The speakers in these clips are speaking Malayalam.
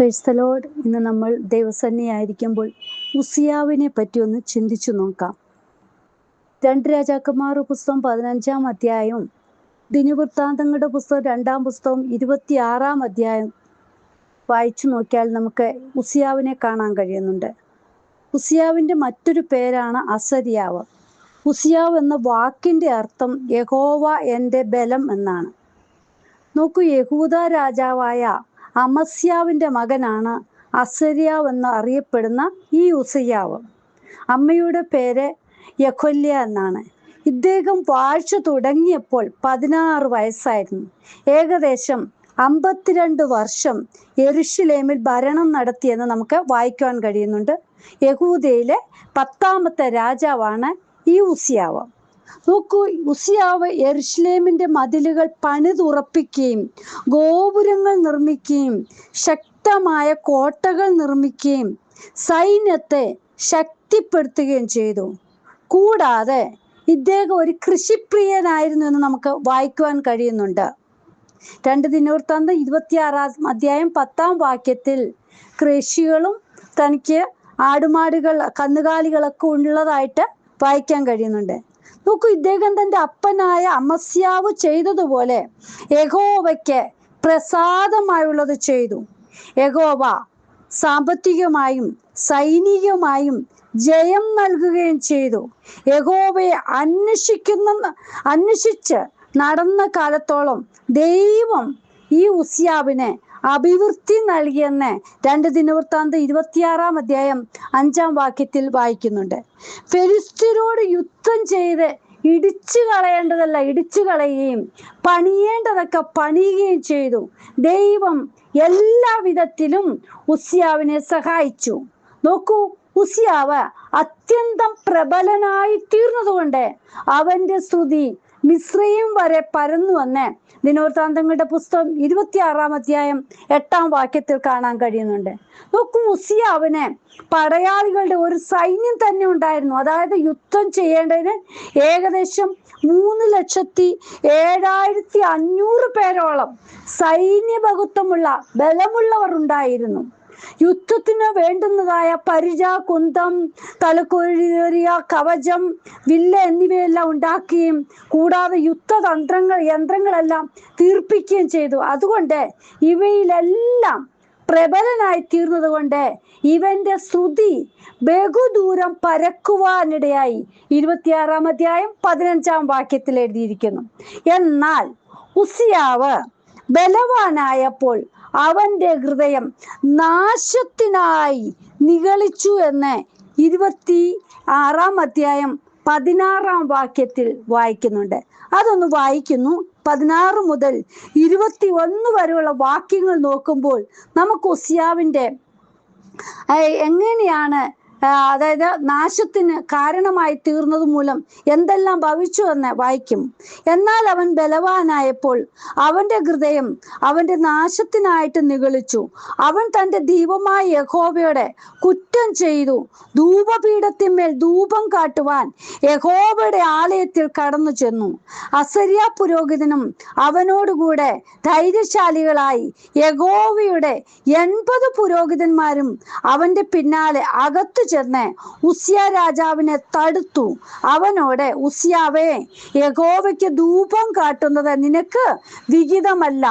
Praise the Lord. ഇന്ന് നമ്മൾ ദൈവസന്നിധിയായിരിക്കുമ്പോൾ ഉസിയാവിനെ പറ്റി ഒന്ന് ചിന്തിച്ചു നോക്കാം. 2 രാജാക്കന്മാർ പുസ്തകം 15-ാം അധ്യായവും ദിനവൃത്താന്തങ്ങളുടെ പുസ്തകം 2-ാം പുസ്തകം 26-ാം അധ്യായം വായിച്ചു നോക്കിയാൽ നമുക്ക് ഉസിയാവിനെ കാണാൻ കഴിയുന്നുണ്ട്. ഉസിയാവിൻ്റെ മറ്റൊരു പേരാണ് അസര്യാവ്. ഉസിയാവ് എന്ന വാക്കിൻ്റെ അർത്ഥം യഹോവ എൻ്റെ ബലം എന്നാണ്. നോക്കൂ, യഹൂദ രാജാവായ അമസ്യാവിൻ്റെ മകനാണ് അസര്യാവ് എന്ന് അറിയപ്പെടുന്ന ഈ ഉസിയാവ്. അമ്മയുടെ പേര് യഖൊല്യ എന്നാണ്. ഇദ്ദേഹം വാഴ്ച തുടങ്ങിയപ്പോൾ 16 വയസ്സായിരുന്നു. ഏകദേശം 52 വർഷം യെരുശലേമിൽ ഭരണം നടത്തിയെന്ന് നമുക്ക് വായിക്കുവാൻ കഴിയുന്നുണ്ട്. യഹൂദയിലെ 10ാമത്തെ രാജാവാണ് ഈ ഉസിയാവ്. നോക്കൂ, ഉസിയാവ് യെരുശലേമിൻ്റെ മതിലുകൾ പണിതുറപ്പിക്കുകയും ഗോപുരങ്ങൾ നിർമ്മിക്കുകയും ശക്തമായ കോട്ടകൾ നിർമ്മിക്കുകയും സൈന്യത്തെ ശക്തിപ്പെടുത്തുകയും ചെയ്തു. കൂടാതെ ഇദ്ദേഹം ഒരു കൃഷിപ്രിയനായിരുന്നു എന്ന് നമുക്ക് വായിക്കുവാൻ കഴിയുന്നുണ്ട്. 2 ദിനവൃത്താന്തം 26-ാം അധ്യായം 10-ാം വാക്യത്തിൽ കൃഷികളും തനിക്ക് ആടുമാടുകൾ കന്നുകാലികളൊക്കെ ഉള്ളതായിട്ട് വായിക്കാൻ കഴിയുന്നുണ്ട്. നോക്കൂ, ഇദ്ദേഹം തൻ്റെ അപ്പനായ അമസ്യാവ് ചെയ്തതുപോലെ യഹോവയ്ക്ക് പ്രസാദമായുള്ളത് ചെയ്തു. യഹോവ സാമ്പത്തികമായും സൈനികമായും ജയം നൽകുകയും ചെയ്തു. യഹോവയെ അന്വേഷിച്ച് നടന്ന കാലത്തോളം ദൈവം ഈ ഉസിയാവിനെ അഭിവൃദ്ധി നൽകിയെന്ന് 2 ദിനവൃത്താന്തം 26-ാം അധ്യായം 5-ാം വാക്യത്തിൽ വായിക്കുന്നുണ്ട്. ഫെലിസ്ത്യരോട് യുദ്ധം ചെയ്ത് ഇടിച്ചു കളയേണ്ടതല്ല ഇടിച്ചു കളയുകയും പണിയേണ്ടതൊക്കെ പണിയുകയും ചെയ്തു. ദൈവം എല്ലാ വിധത്തിലും ഉസിയാവിനെ സഹായിച്ചു. നോക്കൂ, ഉസിയാവ് അത്യന്തം പ്രബലനായി തീർന്നതുകൊണ്ട് അവന്റെ സ്തുതി മിസ്രയീം വരെ പരന്നുവെന്ന് ദിനവൃത്താന്തങ്ങളുടെ പുസ്തകം 26-ാം അധ്യായം 8-ാം വാക്യത്തിൽ കാണാൻ കഴിയുന്നുണ്ട്. നോക്കൂ, ഉസിയാവിന് പടയാളികളുടെ ഒരു സൈന്യം തന്നെ ഉണ്ടായിരുന്നു. അതായത് യുദ്ധം ചെയ്യേണ്ടതിന് ഏകദേശം 3,07,500 പേരോളം സൈന്യ ബഹുത്വമുള്ള ബലമുള്ളവർ ഉണ്ടായിരുന്നു. യുദ്ധത്തിന് വേണ്ടുന്നതായ പരിച, കുന്തം, തലക്കൊരിയ, കവചം, വില്ല് എന്നിവയെല്ലാം ഉണ്ടാക്കുകയും കൂടാതെ യന്ത്രങ്ങളെല്ലാം തീർപ്പിക്കുകയും ചെയ്തു. അതുകൊണ്ട് ഇവയിലെല്ലാം പ്രബലനായി തീർന്നത് കൊണ്ട് ഇവന്റെ സ്തുതി ബഹുദൂരം പരക്കുവാനിടയായി. 26-ാം അധ്യായം 15-ാം വാക്യത്തിൽ എഴുതിയിരിക്കുന്നു. എന്നാൽ ഉസിയാവ് ബലവാനായപ്പോൾ അവന്റെ ഹൃദയം നാശത്തിനായി നിഗളിച്ചു എന്ന് 26-ാം അധ്യായം 16-ാം വാക്യത്തിൽ വായിക്കുന്നുണ്ട്. അതൊന്ന് വായിക്കുന്നു. 16 മുതൽ 21 വരെയുള്ള വാക്യങ്ങൾ നോക്കുമ്പോൾ നമുക്ക് ഉസിയാവിൻ്റെ എങ്ങനെയാണ് അതായത് നാശത്തിന് കാരണമായി തീർന്നത് മൂലം എന്തെല്ലാം ഭവിച്ചു എന്ന് വായിക്കും. എന്നാൽ അവൻ ബലവാനായപ്പോൾ അവന്റെ ഹൃദയം അവന്റെ നാശത്തിനായിട്ട് നിഗളിച്ചു. അവൻ തൻ്റെ ദൈവമായ യഹോവയുടെ കുറ്റം ചെയ്തു. ധൂപപീഠത്തിന്മേൽ ധൂപം കാട്ടുവാൻ യഹോവയുടെ ആലയത്തിൽ കടന്നു ചെന്നു. അസര്യാ പുരോഹിതനും അവനോടുകൂടെ ധൈര്യശാലികളായി യഹോവയുടെ 80 പുരോഹിതന്മാരും അവന്റെ പിന്നാലെ അകത്തു ചെന്ന് ഉസിയ രാജാവിനെ തടുത്തു. അവനോട്, ഉസിയാവേ, യഹോവയ്ക്ക് ധൂപം കാട്ടുന്നത് നിനക്ക് വിഹിതമല്ല.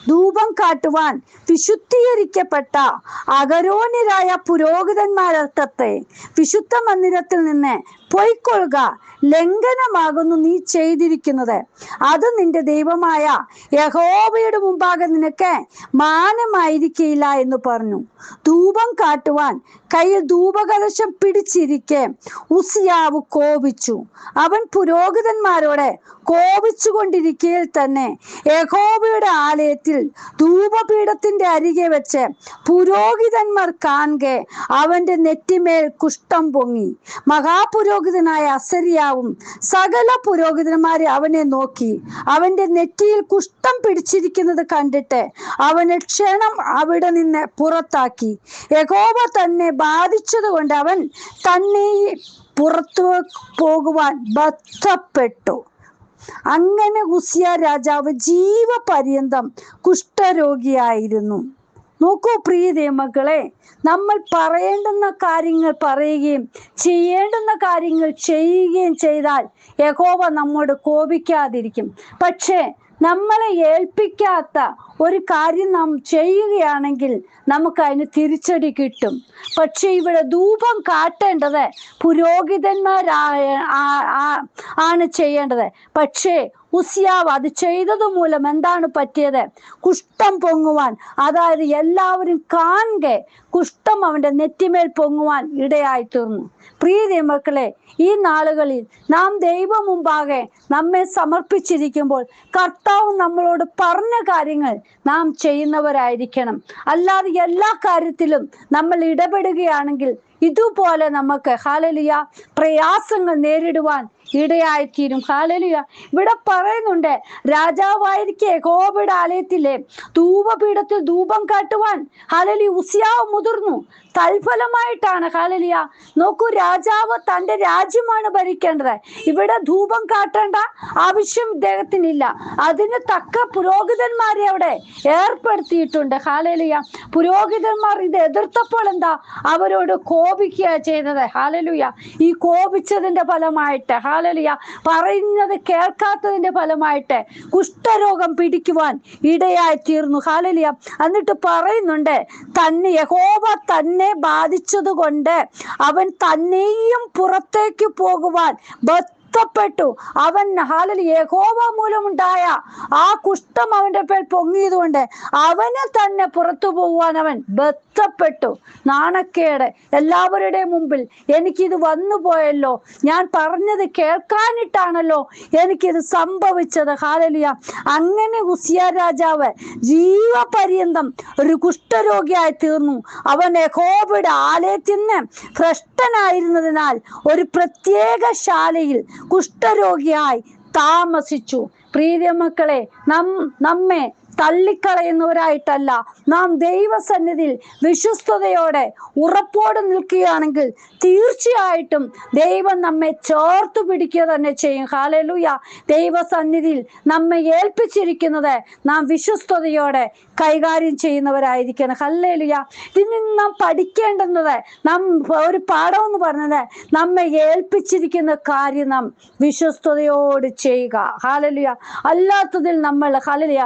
ധൂപം കാട്ടുവാൻ വിശുദ്ധീകരിക്കപ്പെട്ട അഹരോന്യരായ പുരോഹിതന്മാരത്തെ വിശുദ്ധ മന്ദിരത്തിൽ നിന്ന് പൊയ്ക്കൊള്ളുക. ലംഘനമാകുന്നു നീ ചെയ്തിരിക്കുന്നത്. അത് നിന്റെ ദൈവമായ യഹോവയുടെ മുമ്പാകെ നിനക്ക് മാനമായിരിക്കയില്ല എന്ന് പറഞ്ഞു. ധൂപം കാട്ടുവാൻ കയ്യിൽ ധൂപകലശം പിടിച്ചിരിക്കെ ഉസിയാവ് കോപിച്ചു. അവൻ പുരോഹിതന്മാരോട് കോപിച്ചു കൊണ്ടിരിക്കയിൽ തന്നെ യഹോവയുടെ ആലയത്തിൽ ധൂപപീഠത്തിന്റെ അരികെ വെച്ച് പുരോഹിതന്മാർ കാണെ അവന്റെ നെറ്റിമേൽ കുഷ്ഠം പൊങ്ങി. മഹാപുരോഹിതനായ അസര്യാവും സകല പുരോഹിതന്മാരെ അവനെ നോക്കി. അവന്റെ നെറ്റിയിൽ കുഷ്ഠം പിടിച്ചിരിക്കുന്നത് കണ്ടിട്ട് അവനെ ക്ഷണം അവിടെ നിന്ന് പുറത്താക്കി. യഹോവ തന്നെ ബാധിച്ചത് കൊണ്ട് അവൻ തന്നെ പുറത്തു പോകുവാൻ ബദ്ധപ്പെട്ടു. അങ്ങനെ ഉസിയ രാജാവ് ജീവപര്യന്തം കുഷ്ഠരോഗിയായിരുന്നു. നോക്കൂ പ്രിയ ദൈവമക്കളെ, നമ്മൾ പറയേണ്ടുന്ന കാര്യങ്ങൾ പറയുകയും ചെയ്യേണ്ടുന്ന കാര്യങ്ങൾ ചെയ്യുകയും ചെയ്താൽ യഹോവ നമ്മോട് കോപിക്കാതിരിക്കും. പക്ഷേ നമ്മളെ ഏൽപ്പിക്കാത്ത ഒരു കാര്യം നാം ചെയ്യുകയാണെങ്കിൽ നമുക്ക് അതിന് തിരിച്ചടി കിട്ടും. പക്ഷെ ഇവിടെ ധൂപം കാട്ടേണ്ടത് ആണ് ചെയ്യേണ്ടത്. പക്ഷേ ഉസിയാവ് അത് ചെയ്തത് മൂലം എന്താണ് പറ്റിയത്? കുഷ്ഠം പൊങ്ങുവാൻ, അതായത് എല്ലാവരും കാണുക കുഷ്ഠം അവന്റെ നെറ്റിമേൽ പൊങ്ങുവാൻ ഇടയായി തീർന്നു. പ്രിയ ദൈവമക്കളെ, ഈ നാളുകളിൽ നാം ദൈവം മുമ്പാകെ നമ്മെ സമർപ്പിച്ചിരിക്കുമ്പോൾ കർത്താവ് നമ്മളോട് പറഞ്ഞ കാര്യങ്ങൾ നാം ചെയ്യുന്നവരായിരിക്കണം. അല്ലാതെ എല്ലാ കാര്യത്തിലും നമ്മൾ ഇടപെടുകയാണെങ്കിൽ ഇതുപോലെ നമുക്ക് ഹല്ലേലൂയ പ്രയാസങ്ങൾ നേരിടുവാൻ ഇടയായിത്തീരും. ഹല്ലേലൂയ. ഇവിടെ പറയുന്നുണ്ട്, രാജാവായിരിക്കെ യഹോവയുടെ ആലയത്തിലെ ധൂപപീഠത്തിൽ ധൂപം കാട്ടുവാൻ ഹല്ലേലൂയ ഉസിയാവ് മുതിർന്നു. തൽഫലമായിട്ടാണ് ഹല്ലേലൂയ. നോക്കൂ, രാജാവ് തന്റെ രാജ്യമാണ് ഭരിക്കേണ്ടത്. ഇവിടെ ധൂപം കാട്ടേണ്ട ആവശ്യം ഇദ്ദേഹത്തിനില്ല. അതിന് തക്ക പുരോഹിതന്മാരെ അവിടെ ഏർപ്പെടുത്തിയിട്ടുണ്ട്. ഹല്ലേലൂയ. പുരോഹിതന്മാർ ഇത് എതിർത്തപ്പോൾ എന്താ? അവരോട് കോപിക്കുക ചെയ്തത്. ഹല്ലേലൂയ. ഈ കോപിച്ചതിന്റെ ഫലമായിട്ട് ഹല്ലേലൂയ, പറയുന്നത് കേൾക്കാത്തതിന്റെ ഫലമായിട്ട് കുഷ്ഠരോഗം പിടിക്കുവാൻ ഇടയായി തീർന്നു. ഹല്ലേലൂയ. എന്നിട്ട് പറയുന്നുണ്ട്, തന്നെ യഹോവ തന്നെ ബാധിച്ചത് കൊണ്ട് അവൻ തന്നെയും പുറത്തേക്ക് പോകുവാൻ ബന്ധപ്പെട്ടു. അവൻ ഹല്ലേലൂയ യഹോവ മൂലമുണ്ടായ ആ കുഷ്ഠം അവന്റെ പേർ പൊങ്ങിയതുകൊണ്ട് അവന് തന്നെ പുറത്തു പോകുവാൻ അവൻ ബന്ധപ്പെട്ടു. നാണക്കേട് എല്ലാവരുടെയും മുമ്പിൽ, എനിക്കിത് വന്നു പോയല്ലോ, ഞാൻ പറഞ്ഞത് കേൾക്കാനിട്ടാണല്ലോ എനിക്കിത് സംഭവിച്ചത്. ഹല്ലേലൂയ. അങ്ങനെ ഉസിയാ രാജാവ് ജീവപര്യന്തം ഒരു കുഷ്ഠരോഗിയായി തീർന്നു. അവൻ യഹോവയുടെ ആലയത്തിൽ നിന്ന് ഭ്രഷ്ടനായിരുന്നതിനാൽ ഒരു പ്രത്യേക ശാലയിൽ കുഷ്ഠരോഗിയായി താമസിച്ചു. പ്രിയ മക്കളെ, നമ്മെ തള്ളിക്കളയുന്നവരായിട്ടല്ല, നാം ദൈവസന്നിധിയിൽ വിശ്വസ്തയോടെ ഉറപ്പോടെ നിൽക്കുകയാണെങ്കിൽ തീർച്ചയായിട്ടും ദൈവം നമ്മെ ചേർത്ത് പിടിക്കുക തന്നെ ചെയ്യും. ഹല്ലേലൂയ. ദൈവസന്നിധിയിൽ നമ്മെ ഏൽപ്പിച്ചിരിക്കുന്നത് നാം വിശ്വസ്തയോടെ കൈകാര്യം ചെയ്യുന്നവരായിരിക്കണം. ഹല്ലേലൂയ. ഇതിൽ നിന്ന് നാം പഠിക്കേണ്ടുന്നത്, നാം ഒരു പാഠം എന്ന് പറഞ്ഞത്, നമ്മെ ഏൽപ്പിച്ചിരിക്കുന്ന കാര്യം നാം വിശ്വസ്തയോട് ചെയ്യുക. ഹല്ലേലൂയ. അല്ലാത്തതിൽ നമ്മൾ ഹല്ലേലൂയ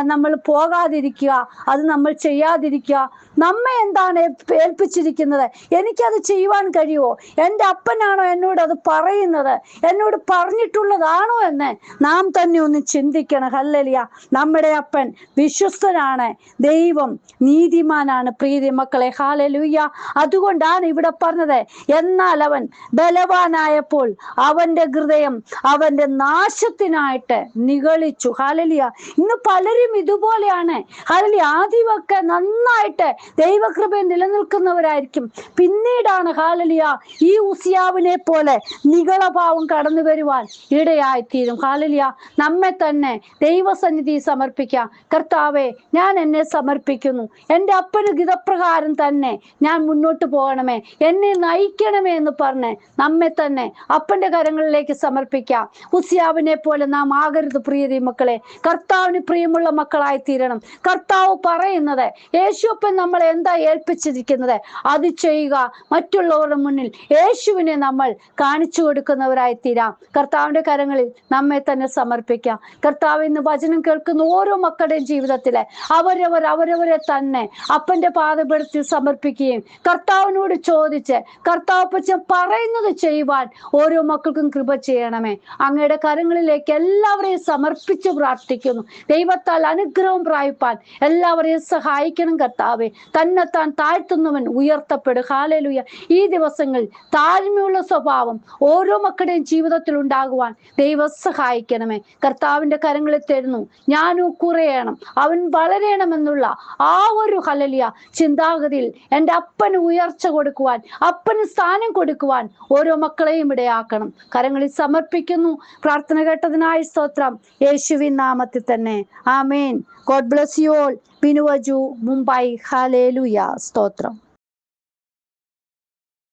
നമ്മൾ പോകാതിരിക്കുക, അത് നമ്മൾ ചെയ്യാതിരിക്കുക. നമ്മെ എന്താണ് ഏൽപ്പിച്ചിരിക്കുന്നത്? എനിക്കത് ചെയ്യുവാൻ കഴിയുമോ? എൻ്റെ അപ്പനാണോ എന്നോട് അത് പറയുന്നത്? എന്നോട് പറഞ്ഞിട്ടുള്ളതാണോ എന്ന് നാം തന്നെ ഒന്ന് ചിന്തിക്കണം. ഹല്ലേലൂയ. നമ്മുടെ അപ്പൻ വിശ്വസ്തനാണ്, ദൈവം നീതിമാനാണ്. പ്രിയ മക്കളെ, ഹല്ലേലൂയ. അതുകൊണ്ടാണ് ഇവിടെ പറഞ്ഞത്, എന്നാൽ അവൻ ബലവാനായപ്പോൾ അവന്റെ ഹൃദയം അവന്റെ നാശത്തിനായിട്ട് നിഗളിച്ചു. ഹല്ലേലൂയ. ഇന്ന് പലരും ഇതുപോലെയാണ്. ഹല്ലേലൂയ. ആദ്യമൊക്കെ നന്നായിട്ട് ദൈവകൃപയിൽ നിലനിൽക്കുന്നവരായിരിക്കും. പിന്നീടാണ് ഹല്ലേലൂയ ഈ ഉസിയാവിനെ പോലെ നിഗളഭാവം കടന്നു വരുവാൻ ഇടയായിത്തീരും. ഹല്ലേലൂയ. നമ്മെ തന്നെ ദൈവസന്നിധി സമർപ്പിക്കാം. കർത്താവേ, ഞാൻ എന്നെ സമർപ്പിക്കുന്നു. എൻ്റെ അപ്പന് ഗിതപ്രകാരം തന്നെ ഞാൻ മുന്നോട്ട് പോകണമേ, എന്നെ നയിക്കണമേ എന്ന് പറഞ്ഞ് നമ്മെ തന്നെ അപ്പന്റെ കരങ്ങളിലേക്ക് സമർപ്പിക്കാം. ഉസിയാവിനെ പോലെ നാം ആകരുത് പ്രിയ മക്കളെ. കർത്താവിന് പ്രിയമുള്ള മക്കളായി തീരണം. കർത്താവ് പറയുന്നത്, യേശുപ്പൻ നമ്മളെ എന്താ ഏൽപ്പിച്ചിരിക്കുന്നത് അത് ചെയ്യുക. മറ്റുള്ളവരുടെ മുന്നിൽ യേശുവിനെ നമ്മൾ കാണിച്ചു കൊടുക്കുന്നവരായി തീരാം. കർത്താവിന്റെ കരങ്ങളിൽ നമ്മെ തന്നെ സമർപ്പിക്കാം. കർത്താവ് ഇന്ന് വചനം കേൾക്കുന്ന ഓരോ മക്കളുടെയും ജീവിതത്തിലെ അവരവരെ തന്നെ അപ്പന്റെ പാദപീഠത്തിൽ സമർപ്പിക്കുകയും കർത്താവിനോട് ചോദിച്ച് കർത്താവ് പറയുന്നത് ചെയ്യുവാൻ ഓരോ മക്കൾക്കും കൃപ ചെയ്യണമേ. അങ്ങയുടെ കരങ്ങളിലേക്ക് എല്ലാവരെയും സമർപ്പിച്ച് പ്രാർത്ഥിക്കുന്നു. ദൈവത്താൽ അനുഗ്രഹം പ്രാപിപ്പാൻ എല്ലാവരെയും സഹായിക്കണം കർത്താവേ. തന്നെത്താൻ താഴ്ത്തുന്നവൻ ഉയർത്തപ്പെടും. ഹല്ലേലൂയ. ഈ ദിവസങ്ങളിൽ താഴ്മയുള്ള സ്വഭാവം ഓരോ മക്കളുടെയും ജീവിതത്തിൽ ഉണ്ടാകുവാൻ ദൈവം സഹായിക്കണമേ. കർത്താവിന്റെ കരങ്ങളിൽ തരുന്നു. ഞാനും കുറയണം, അവൻ വളരണമെന്നുള്ള ആ ഒരു ഹല്ലേലൂയ ചിന്താഗതിയിൽ എൻ്റെ അപ്പന് ഉയർച്ച കൊടുക്കുവാൻ, അപ്പന് സ്ഥാനം കൊടുക്കുവാൻ ഓരോ മക്കളെയും ഇടയാക്കണം. കരങ്ങളിൽ സമർപ്പിക്കുന്നു. പ്രാർത്ഥന കേട്ടതിനായി സ്തോത്രം. യേശുവിൻ നാമത്തിൽ തന്നെ. ആമേൻ. God bless you all. ബിനുവജു, മുംബൈ. ഹല്ലേലൂയ. സ്തോത്രം.